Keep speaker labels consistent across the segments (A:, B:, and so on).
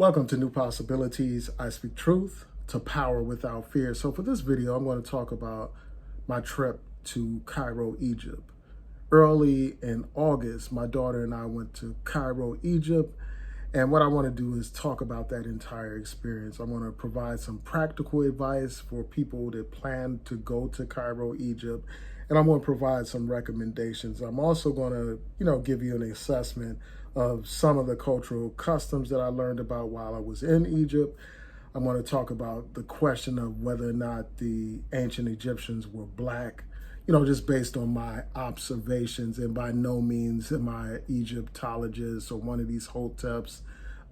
A: Welcome to New Possibilities. I speak truth to power without fear. So for this video, I'm going to talk about my trip to Cairo, Egypt. Early in August, my daughter and I went to Cairo, Egypt. And what I want to do is talk about that entire experience. I'm going to provide some practical advice for people that plan to go to Cairo, Egypt. And I'm going to provide some recommendations. I'm also going to, give you an assessment of some of the cultural customs that I learned about while I was in Egypt. I'm going to talk about the question of whether or not the ancient Egyptians were black, just based on my observations. And by no means am I an Egyptologist or one of these hoteps.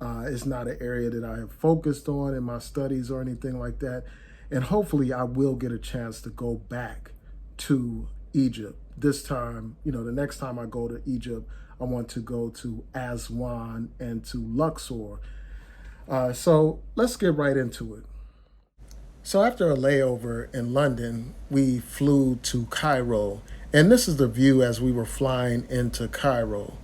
A: It's not an area that I have focused on in my studies or anything like that. And hopefully I will get a chance to go back to Egypt. This time, the next time I go to Egypt, I want to go to Aswan and to Luxor. So let's get right into it. So after a layover in London, we flew to Cairo. And this is the view as we were flying into Cairo.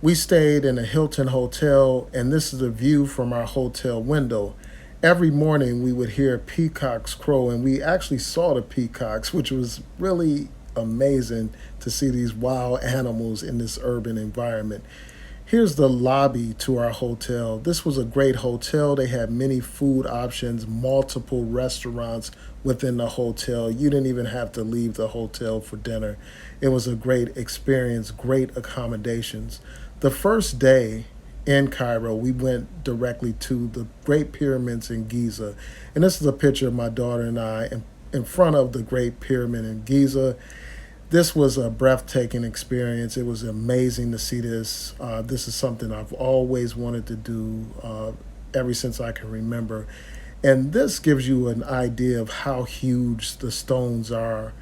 A: We stayed in a Hilton hotel, and this is the view from our hotel window. Every morning we would hear peacocks crow, and we actually saw the peacocks, which was really amazing to see these wild animals in this urban environment. Here's the lobby to our hotel. This was a great hotel. They had many food options, multiple restaurants within the hotel. You didn't even have to leave the hotel for dinner. It was a great experience, great accommodations. The first day in Cairo, we went directly to the Great Pyramids in Giza. And this is a picture of my daughter and I in front of the Great Pyramid in Giza. This was a breathtaking experience. It was amazing to see this. This is something I've always wanted to do ever since I can remember. And this gives you an idea of how huge the stones are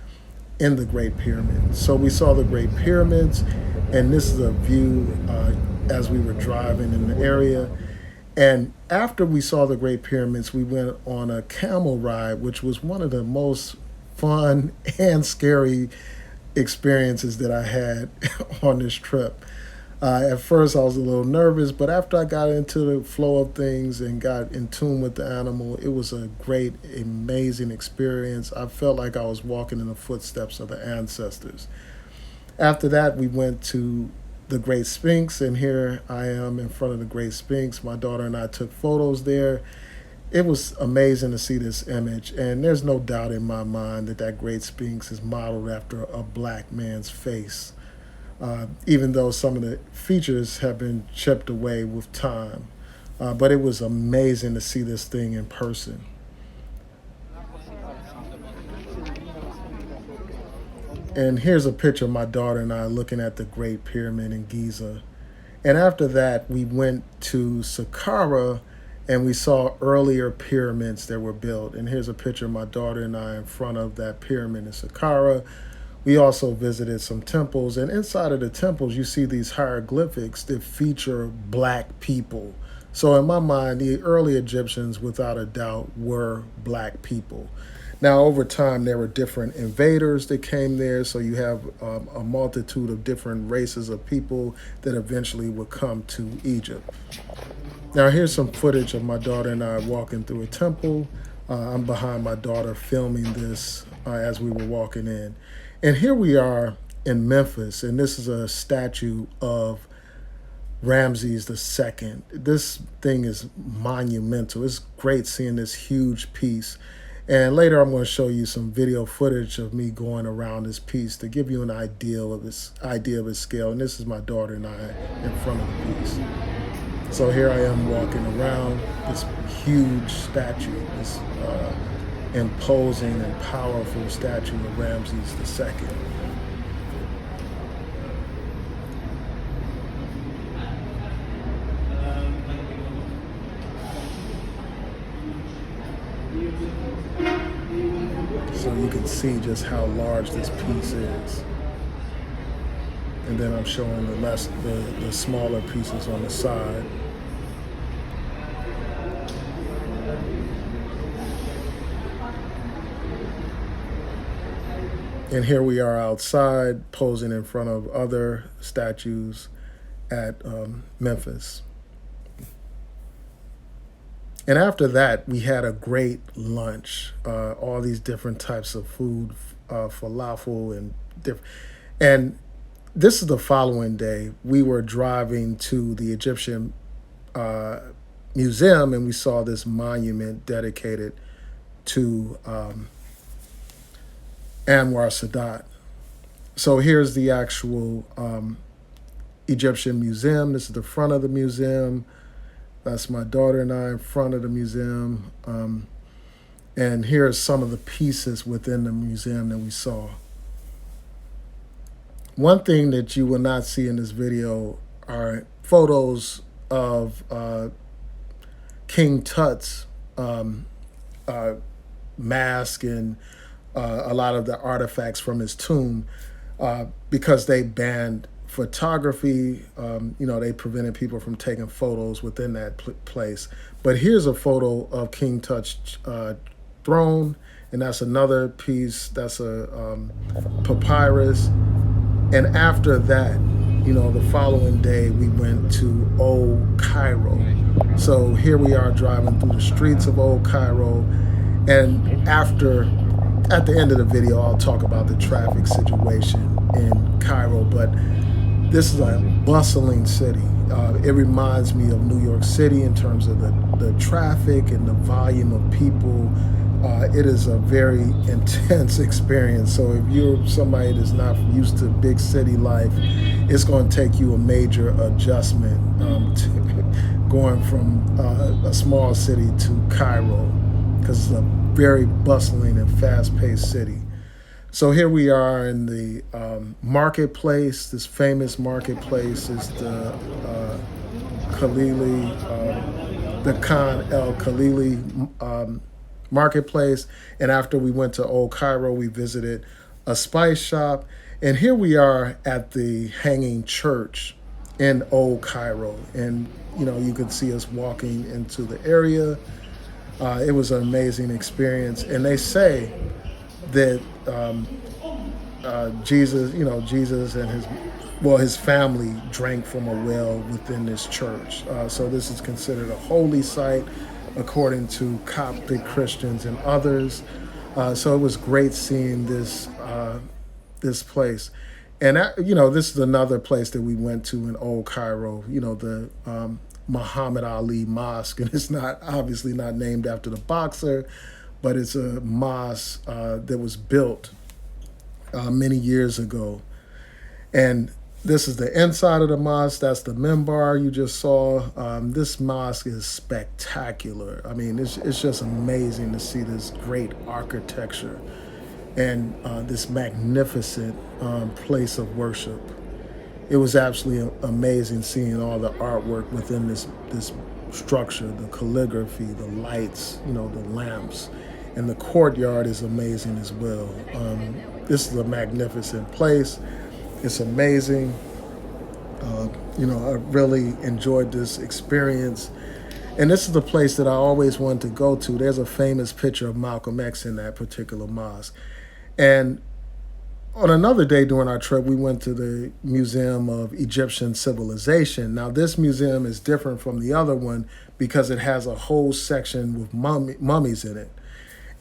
A: in the Great Pyramid. So we saw the Great Pyramids, and this is a view as we were driving in the area. And after we saw the Great Pyramids, we went on a camel ride, which was one of the most fun and scary experiences that I had on this trip. At first I was a little nervous, but after I got into the flow of things and got in tune with the animal, it was a great, amazing experience. I felt like I was walking in the footsteps of the ancestors. After that, we went to the Great Sphinx, and here I am in front of the Great Sphinx. My daughter and I took photos there. It was amazing to see this image, and there's no doubt in my mind that that Great Sphinx is modeled after a black man's face, even though some of the features have been chipped away with time. But it was amazing to see this thing in person. And here's a picture of my daughter and I looking at the Great Pyramid in Giza. And after that, we went to Saqqara, and we saw earlier pyramids that were built. And here's a picture of my daughter and I in front of that pyramid in Saqqara. We also visited some temples, and inside of the temples, you see these hieroglyphics that feature black people. So in my mind, the early Egyptians, without a doubt, were black people. Now, over time, there were different invaders that came there, so you have a multitude of different races of people that eventually would come to Egypt. Now, here's some footage of my daughter and I walking through a temple. I'm behind my daughter filming this as we were walking in. And here we are in Memphis, and this is a statue of Ramses II. This thing is monumental. It's great seeing this huge piece. And later I'm going to show you some video footage of me going around this piece to give you an idea of its scale. And this is my daughter and I in front of the piece. So here I am walking around this huge statue, this imposing and powerful statue of Ramses II. So you can see just how large this piece is. And then I'm showing the smaller pieces on the side. And here we are outside posing in front of other statues at Memphis. And after that, we had a great lunch, all these different types of food, falafel and different. And this is the following day. We were driving to the Egyptian museum, and we saw this monument dedicated to Anwar Sadat. So here's the actual Egyptian museum. This is the front of the museum. That's my daughter and I in front of the museum. And here are some of the pieces within the museum that we saw. One thing that you will not see in this video are photos of King Tut's mask and a lot of the artifacts from his tomb because they banned photography. They prevented people from taking photos within that place. But here's a photo of King Tut's throne, and that's another piece. That's a papyrus. And after that, the following day, we went to Old Cairo. So here we are driving through the streets of Old Cairo. And at the end of the video, I'll talk about the traffic situation in Cairo. But this is a bustling city. It reminds me of New York City in terms of the traffic and the volume of people. It is a very intense experience. So if you're somebody that's not used to big city life, it's going to take you a major adjustment going from a small city to Cairo, because it's a very bustling and fast-paced city. So here we are in the marketplace. This famous marketplace is the Khan El Khalili marketplace. And after we went to Old Cairo, we visited a spice shop. And here we are at the Hanging Church in Old Cairo. And, you could see us walking into the area. It was an amazing experience. And they say that Jesus and his family drank from a well within this church. So this is considered a holy site according to Coptic Christians and others. So it was great seeing this place. And this is another place that we went to in Old Cairo, the Muhammad Ali Mosque. And it's obviously not named after the boxer, but it's a mosque that was built many years ago. And this is the inside of the mosque. That's the minbar you just saw. This mosque is spectacular. I mean, it's just amazing to see this great architecture and this magnificent place of worship. It was absolutely amazing seeing all the artwork within this structure, the calligraphy, the lights, the lamps, and the courtyard is amazing as well. This is a magnificent place. It's amazing. I really enjoyed this experience. And this is the place that I always wanted to go to. There's a famous picture of Malcolm X in that particular mosque. And on another day during our trip, we went to the Museum of Egyptian Civilization. Now, this museum is different from the other one because it has a whole section with mummies in it.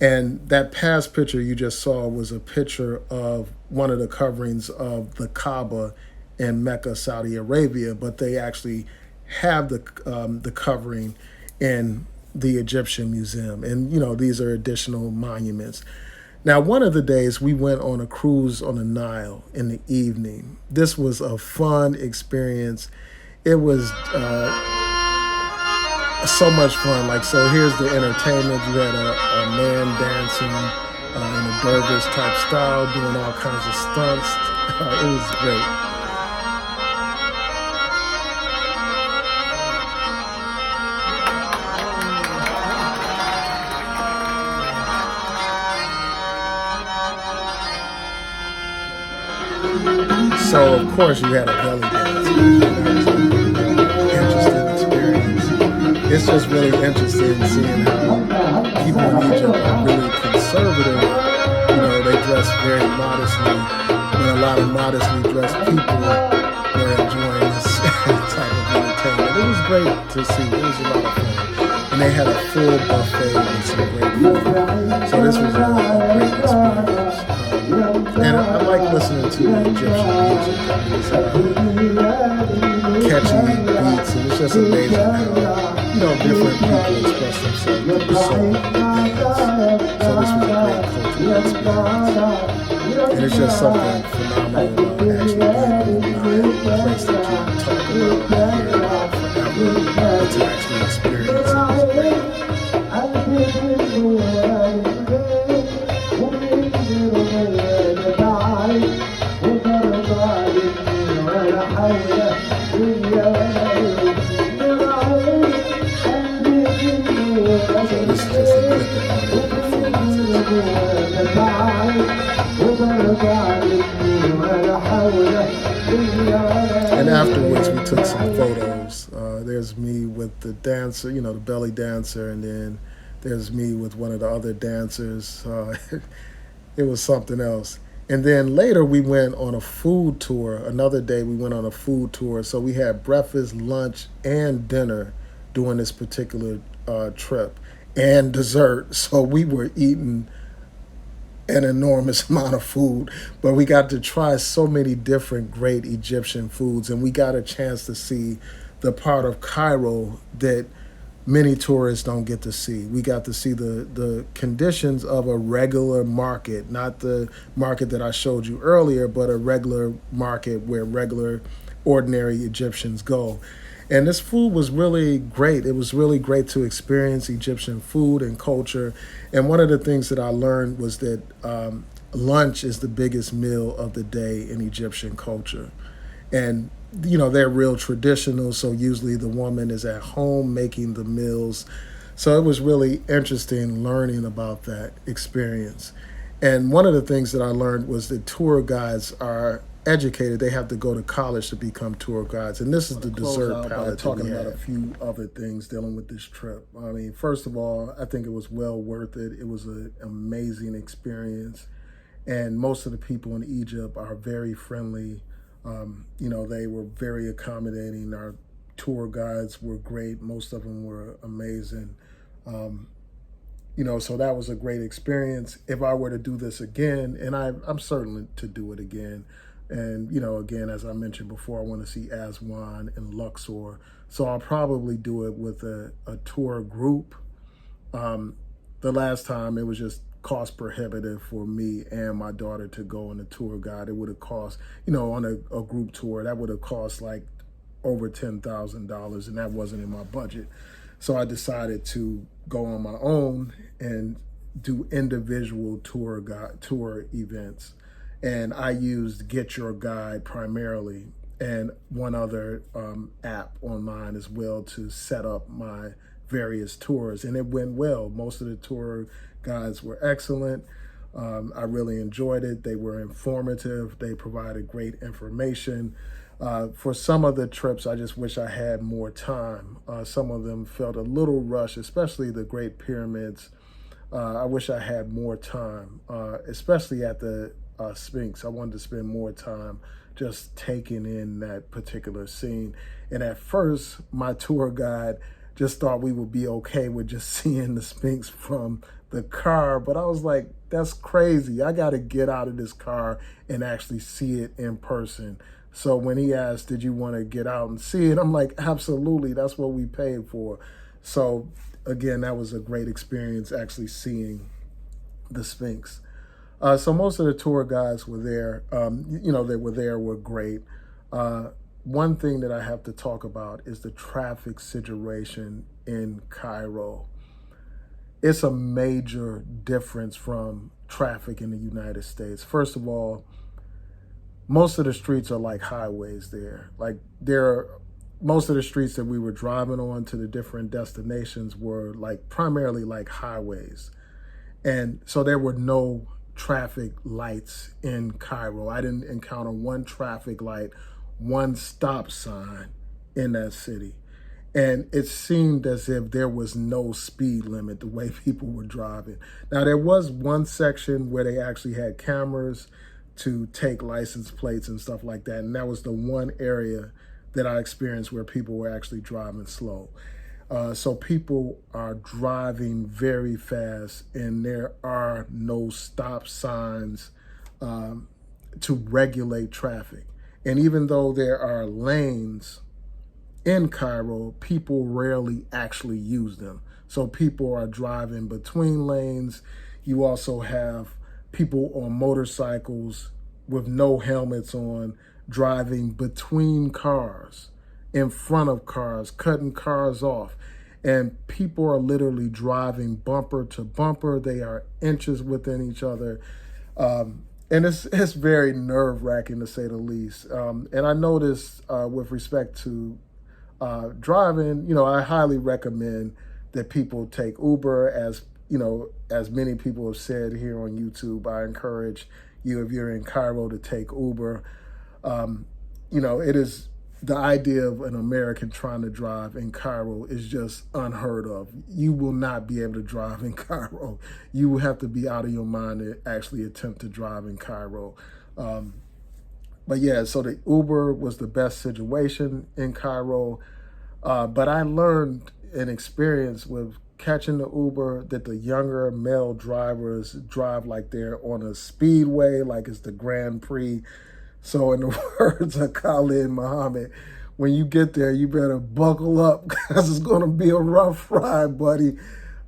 A: And that past picture you just saw was a picture of one of the coverings of the Kaaba in Mecca, Saudi Arabia, but they actually have the covering in the Egyptian Museum. And, these are additional monuments. Now, one of the days we went on a cruise on the Nile in the evening. This was a fun experience. It was so much fun. So here's the entertainment. You had a man dancing in a dervish type style, doing all kinds of stunts. It was great. So of course you had a belly dance. That was an interesting experience. It's just really interesting seeing how people in Egypt are really conservative. They dress very modestly, but a lot of modestly dressed people were enjoying this type of entertainment. It was great to see. It was a lot of fun. and they had a full buffet with some great food. So this was a great experience. And I like listening to Egyptian music. I mean, it's catchy beats, and it's just amazing how, different people express themselves through song and dance. So this was a great cultural experience. And it's just something phenomenal actually being a place that you talk about and hear about forever, but to actually experience it. So this is just a clip and afterwards we took some photos. There's me with the dancer, the belly dancer, and then there's me with one of the other dancers. It was something else. And then later we went on a food tour. Another day we went on a food tour. So we had breakfast, lunch, and dinner during this particular trip, and dessert. So we were eating an enormous amount of food, but we got to try so many different great Egyptian foods, and we got a chance to see the part of Cairo that many tourists don't get to see. We got to see the conditions of a regular market, not the market that I showed you earlier, but a regular market where regular, ordinary Egyptians go. And this food was really great. It was really great to experience Egyptian food and culture. And one of the things that I learned was that lunch is the biggest meal of the day in Egyptian culture. And, they're real traditional. So usually the woman is at home making the meals. So it was really interesting learning about that experience. And one of the things that I learned was that tour guides are educated. They have to go to college to become tour guides. And this is the dessert palette. Talking about a few other things dealing with this trip. I mean, first of all, I think it was well worth it. It was an amazing experience. And most of the people in Egypt are very friendly. They were very accommodating. Our tour guides were great. Most of them were amazing. So that was a great experience. If I were to do this again, and I'm certain to do it again, and, again, as I mentioned before, I want to see Aswan and Luxor. So I'll probably do it with a tour group. The last time it was just cost prohibitive for me and my daughter to go on a tour guide. It would have cost, on a group tour, that would have cost like over $10,000, and that wasn't in my budget. So I decided to go on my own and do individual tour events. And I used Get Your Guide primarily, and one other app online as well to set up my various tours. And it went well. Most of the tour guides were excellent. I really enjoyed it. They were informative. They provided great information. For some of the trips, I just wish I had more time. Some of them felt a little rushed, especially the Great Pyramids. I wish I had more time, especially at the Sphinx. I wanted to spend more time just taking in that particular scene. And at first, my tour guide just thought we would be okay with just seeing the Sphinx from the car. But I was like, that's crazy. I got to get out of this car and actually see it in person. So when he asked, did you want to get out and see it? I'm like, absolutely. That's what we paid for. So again, that was a great experience actually seeing the Sphinx. So most of the tour guides were there, were great. One thing that I have to talk about is the traffic situation in Cairo. It's a major difference from traffic in the United States. First of all, most of the streets are like highways there. Most of the streets that we were driving on to the different destinations were primarily like highways. And so there were no traffic lights in Cairo. I didn't encounter one traffic light, one stop sign in that city. And it seemed as if there was no speed limit the way people were driving. Now, there was one section where they actually had cameras to take license plates and stuff like that. And that was the one area that I experienced where people were actually driving slow. So people are driving very fast, and there are no stop signs to regulate traffic. And even though there are lanes in Cairo, people rarely actually use them. So people are driving between lanes. You also have people on motorcycles with no helmets on, driving between cars, in front of cars, cutting cars off. And people are literally driving bumper to bumper. They are inches within each other. And it's very nerve wracking, to say the least. And I noticed with respect to driving, I highly recommend that people take Uber. As as many people have said here on YouTube, I encourage you, if you're in Cairo, to take Uber. It is the idea of an American trying to drive in Cairo is just unheard of. You will not be able to drive in Cairo. You will have to be out of your mind to actually attempt to drive in Cairo. But yeah, so the Uber was the best situation in Cairo. But I learned an experience with catching the Uber that the younger male drivers drive like they're on a speedway, like it's the Grand Prix. So in the words of Khalid Muhammad, when you get there, you better buckle up because it's going to be a rough ride, buddy.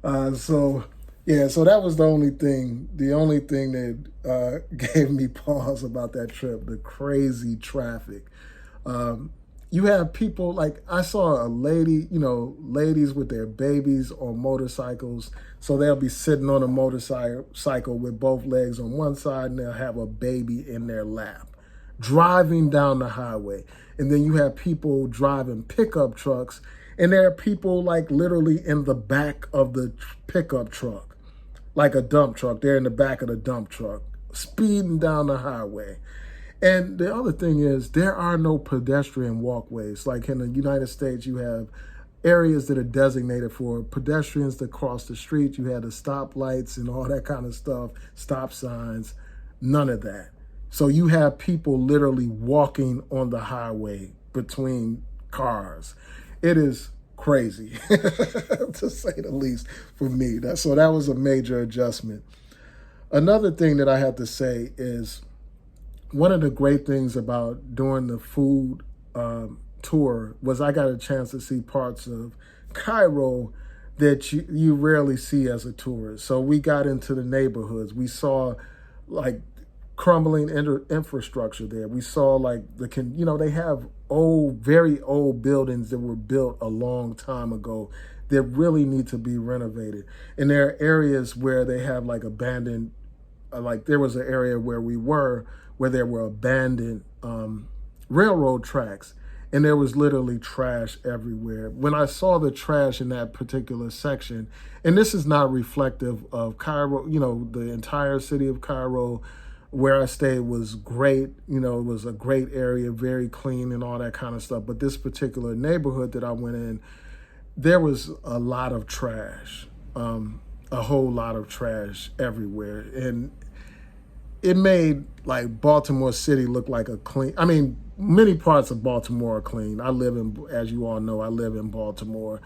A: So that was the only thing that gave me pause about that trip, the crazy traffic. You have people, like I saw a lady, ladies with their babies on motorcycles. So they'll be sitting on a motorcycle with both legs on one side, and they'll have a baby in their lap, driving down the highway. And then you have people driving pickup trucks, and there are people like literally in the back of the pickup truck, like a dump truck. They're in the back of the dump truck, speeding down the highway. And the other thing is, there are no pedestrian walkways. Like in the United States, you have areas that are designated for pedestrians to cross the street. You had the stoplights and all that kind of stuff, stop signs, none of that. So you have people literally walking on the highway between cars. It is crazy, to say the least, for me. So that was a major adjustment. Another thing that I have to say is, one of the great things about doing the food tour was I got a chance to see parts of Cairo that you rarely see as a tourist. So we got into the neighborhoods. We saw like crumbling infrastructure there. We saw like they have very old buildings that were built a long time ago that really need to be renovated. And there are areas where they have like abandoned, like there was an area where there were abandoned railroad tracks, and there was literally trash everywhere. When I saw the trash in that particular section, and this is not reflective of Cairo, the entire city of Cairo, where I stayed was great. It was a great area, very clean and all that kind of stuff. But this particular neighborhood that I went in, there was a lot of trash, a whole lot of trash everywhere. And it made like Baltimore City look like many parts of Baltimore are clean. As you all know, I live in Baltimore.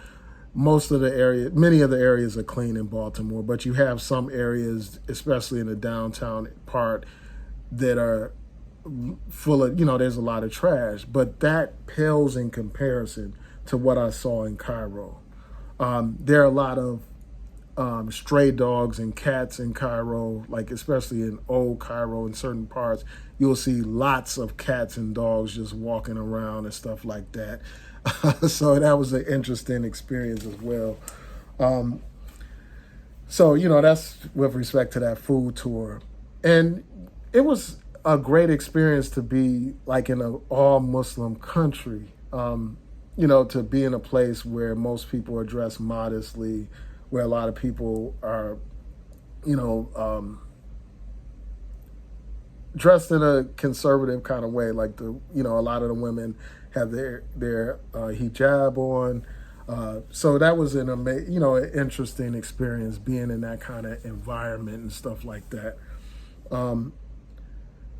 A: Many of the areas are clean in Baltimore, but you have some areas, especially in the downtown part, that are full of, there's a lot of trash, but that pales in comparison to what I saw in Cairo. There are a lot of stray dogs and cats in Cairo, like especially in old Cairo, in certain parts, you'll see lots of cats and dogs just walking around and stuff like that. So that was an interesting experience as well. So that's with respect to that food tour. And it was a great experience to be like in an all Muslim country, to be in a place where most people are dressed modestly, where a lot of people are, dressed in a conservative kind of way. Like a lot of the women have their hijab on. So that was an interesting experience being in that kind of environment and stuff like that.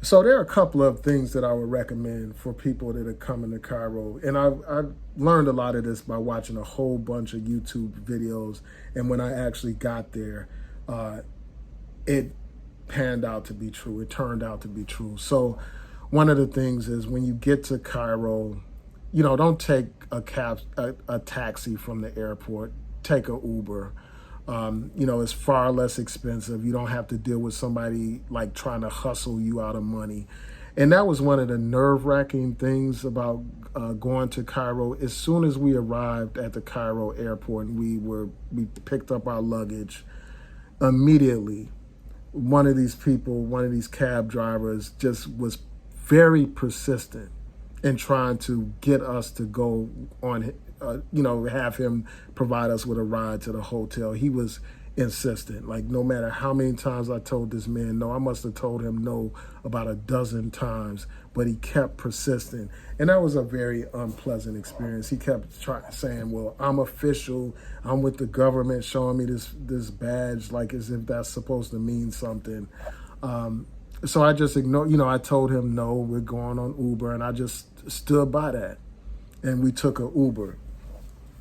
A: So there are a couple of things that I would recommend for people that are coming to Cairo. And I've learned a lot of this by watching a whole bunch of YouTube videos. And when I actually got there, it panned out to be true. It turned out to be true. So one of the things is when you get to Cairo, don't take a taxi from the airport. Take a Uber. It's far less expensive. You don't have to deal with somebody like trying to hustle you out of money. And that was one of the nerve-wracking things about going to Cairo. As soon as we arrived at the Cairo airport and we picked up our luggage, immediately one of these cab drivers just was very persistent in trying to get us to go on, have him provide us with a ride to the hotel. He was insistent. Like, no matter how many times I told this man no, I must have told him no about a dozen times, but he kept persistent. And that was a very unpleasant experience. He kept saying, well, I'm official. I'm with the government, showing me this badge, like as if that's supposed to mean something. So I just ignored, I told him, no, we're going on Uber. And I just stood by that. And we took an Uber.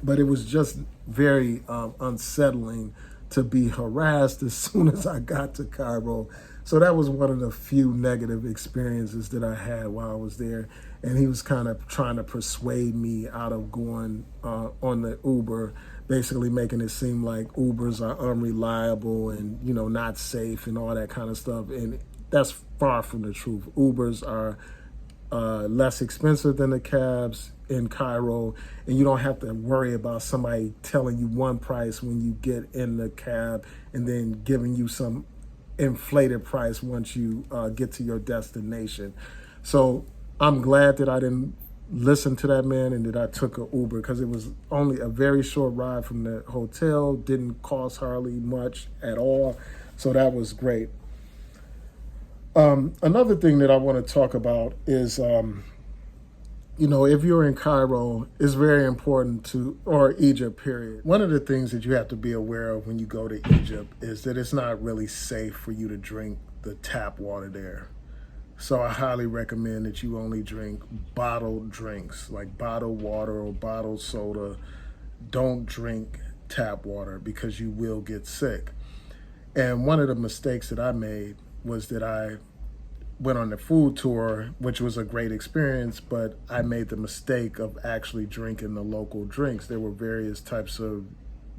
A: But it was just very unsettling to be harassed as soon as I got to Cairo. So that was one of the few negative experiences that I had while I was there. And he was kind of trying to persuade me out of going on the Uber, basically making it seem like Ubers are unreliable and, not safe and all that kind of stuff. And that's far from the truth. Ubers are less expensive than the cabs in Cairo, and you don't have to worry about somebody telling you one price when you get in the cab and then giving you some inflated price once you get to your destination. So I'm glad that I didn't listen to that man and that I took an Uber, because it was only a very short ride from the hotel, didn't cost hardly much at all. So that was great. Another thing that I want to talk about is, if you're in Cairo, it's very important or Egypt, period. One of the things that you have to be aware of when you go to Egypt is that it's not really safe for you to drink the tap water there. So I highly recommend that you only drink bottled drinks, like bottled water or bottled soda. Don't drink tap water because you will get sick. And one of the mistakes that I made was that I went on the food tour, which was a great experience, but I made the mistake of actually drinking the local drinks. There were various types of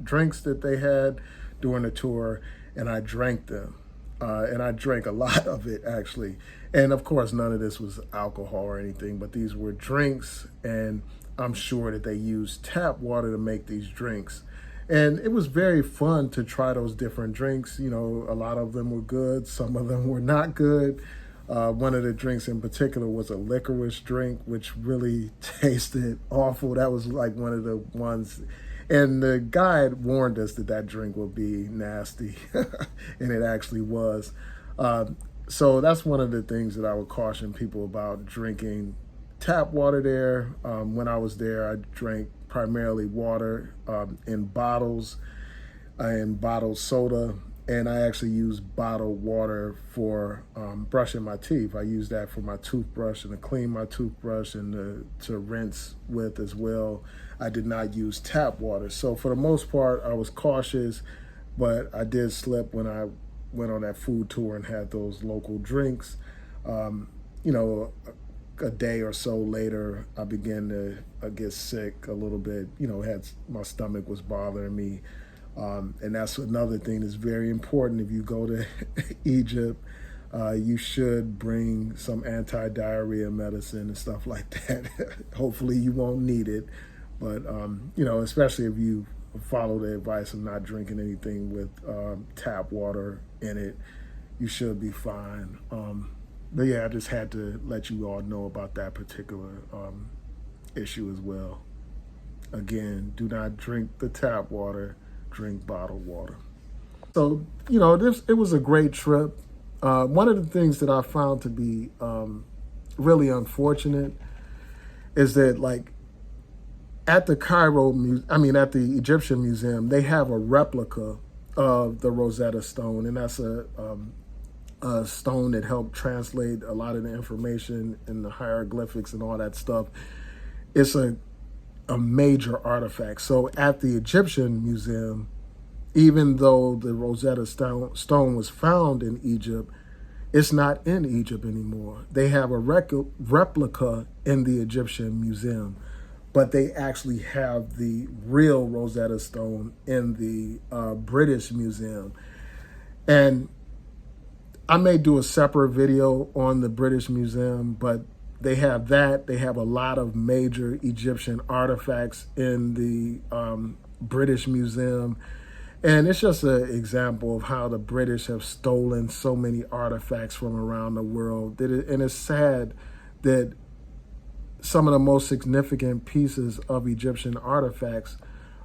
A: drinks that they had during the tour, and I drank them. And I drank a lot of it, actually. And of course, none of this was alcohol or anything, but these were drinks, and I'm sure that they used tap water to make these drinks. And it was very fun to try those different drinks. A lot of them were good, some of them were not good. One of the drinks in particular was a licorice drink, which really tasted awful. That was like one of the ones. And the guide warned us that drink would be nasty, and it actually was. So that's one of the things that I would caution people about drinking tap water there. When I was there, I drank primarily water in bottles and bottled soda. And I actually use bottled water for brushing my teeth. I use that for my toothbrush and to clean my toothbrush and to rinse with as well. I did not use tap water. So for the most part, I was cautious, but I did slip when I went on that food tour and had those local drinks. A day or so later, I began to get sick a little bit. My stomach was bothering me. And that's another thing that's very important. If you go to Egypt, you should bring some anti-diarrhea medicine and stuff like that. Hopefully you won't need it. But, especially if you follow the advice of not drinking anything with tap water in it, you should be fine. But yeah, I just had to let you all know about that particular issue as well. Again, do not drink the tap water. Drink bottled water. So, it was a great trip. One of the things that I found to be really unfortunate is that, like, at the at the Egyptian Museum, they have a replica of the Rosetta Stone, and that's a stone that helped translate a lot of the information in the hieroglyphics and all that stuff. It's a major artifact. So at the Egyptian Museum, even though the Rosetta Stone was found in Egypt, it's not in Egypt anymore. They have a replica in the Egyptian Museum, but they actually have the real Rosetta Stone in the British Museum. And I may do a separate video on the British Museum, but they have that. They have a lot of major Egyptian artifacts in the British Museum. And it's just an example of how the British have stolen so many artifacts from around the world. And it's sad that some of the most significant pieces of Egyptian artifacts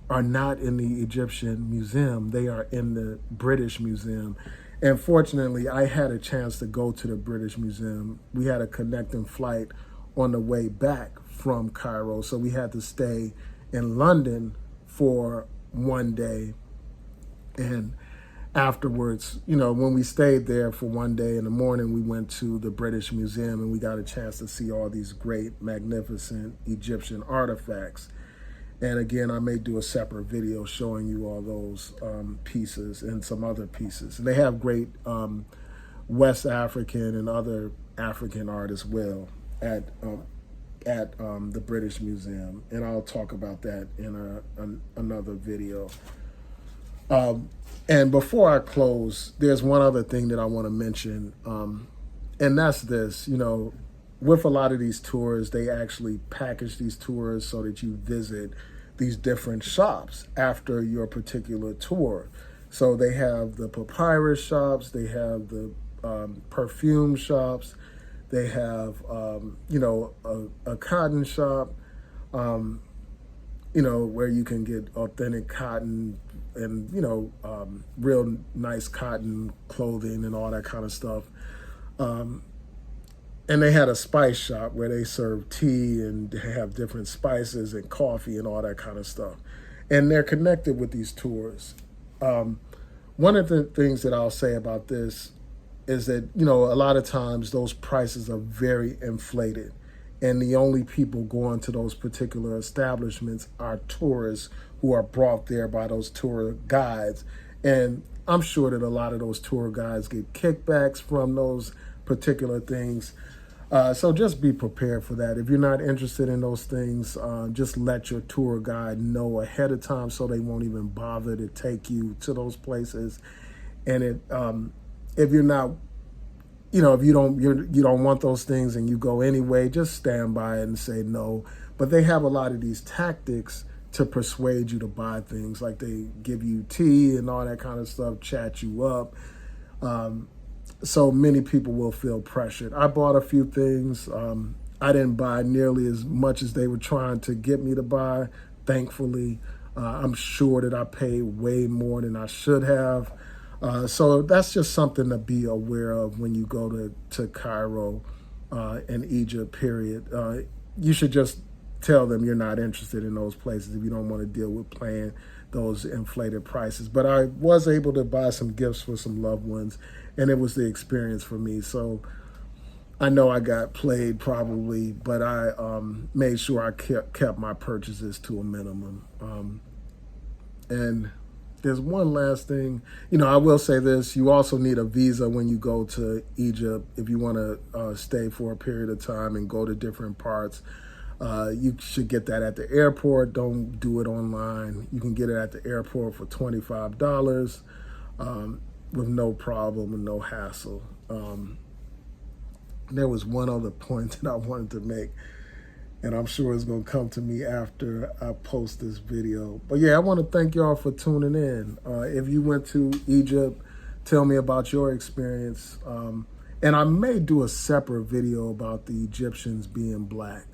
A: are not in the Egyptian Museum. They are in the British Museum. And fortunately, I had a chance to go to the British Museum. We had a connecting flight on the way back from Cairo. So we had to stay in London for one day. And afterwards, you know, when we stayed there for one day, in the morning, we went to the British Museum and we got a chance to see all these great, magnificent Egyptian artifacts. And again, I may do a separate video showing you all those pieces and some other pieces. And they have great West African and other African art as well at the British Museum. And I'll talk about that in another video. And before I close, there's one other thing that I want to mention, and that's this. You know, with a lot of these tours, they actually package these tours so that you visit these different shops after your particular tour. So they have the papyrus shops, they have the perfume shops, they have, you know, a cotton shop, you know, where you can get authentic cotton and, you know, real nice cotton clothing and all that kind of stuff. And they had a spice shop where they serve tea and they have different spices and coffee and all that kind of stuff. And they're connected with these tours. One of the things that I'll say about this is that, you know, a lot of times those prices are very inflated. And the only people going to those particular establishments are tourists who are brought there by those tour guides. And I'm sure that a lot of those tour guides get kickbacks from those particular things. So just be prepared for that. If you're not interested in those things, just let your tour guide know ahead of time so they won't even bother to take you to those places. And if you're not, you know, if you don't want those things and you go anyway, just stand by it and say no. But they have a lot of these tactics to persuade you to buy things, like they give you tea and all that kind of stuff, chat you up. So many people will feel pressured. I bought a few things. I didn't buy nearly as much as they were trying to get me to buy, thankfully. I'm sure that I paid way more than I should have. So that's just something to be aware of when you go to Cairo and Egypt, period. You should just tell them you're not interested in those places if you don't want to deal with paying those inflated prices. But I was able to buy some gifts for some loved ones, and it was the experience for me. So I know I got played probably, but I made sure I kept my purchases to a minimum. And there's one last thing. You know, I will say this. You also need a visa when you go to Egypt if you want to stay for a period of time and go to different parts. You should get that at the airport. Don't do it online. You can get it at the airport for $25 with no problem and no hassle. There was one other point that I wanted to make, and I'm sure it's going to come to me after I post this video. But yeah, I want to thank y'all for tuning in. If you went to Egypt, tell me about your experience. And I may do a separate video about the Egyptians being black.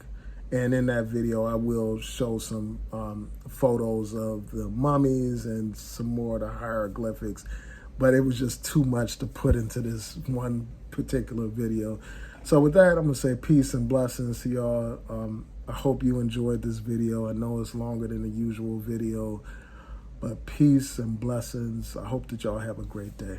A: And in that video, I will show some photos of the mummies and some more of the hieroglyphics. But it was just too much to put into this one particular video. So with that, I'm going to say peace and blessings to y'all. I hope you enjoyed this video. I know it's longer than the usual video, but peace and blessings. I hope that y'all have a great day.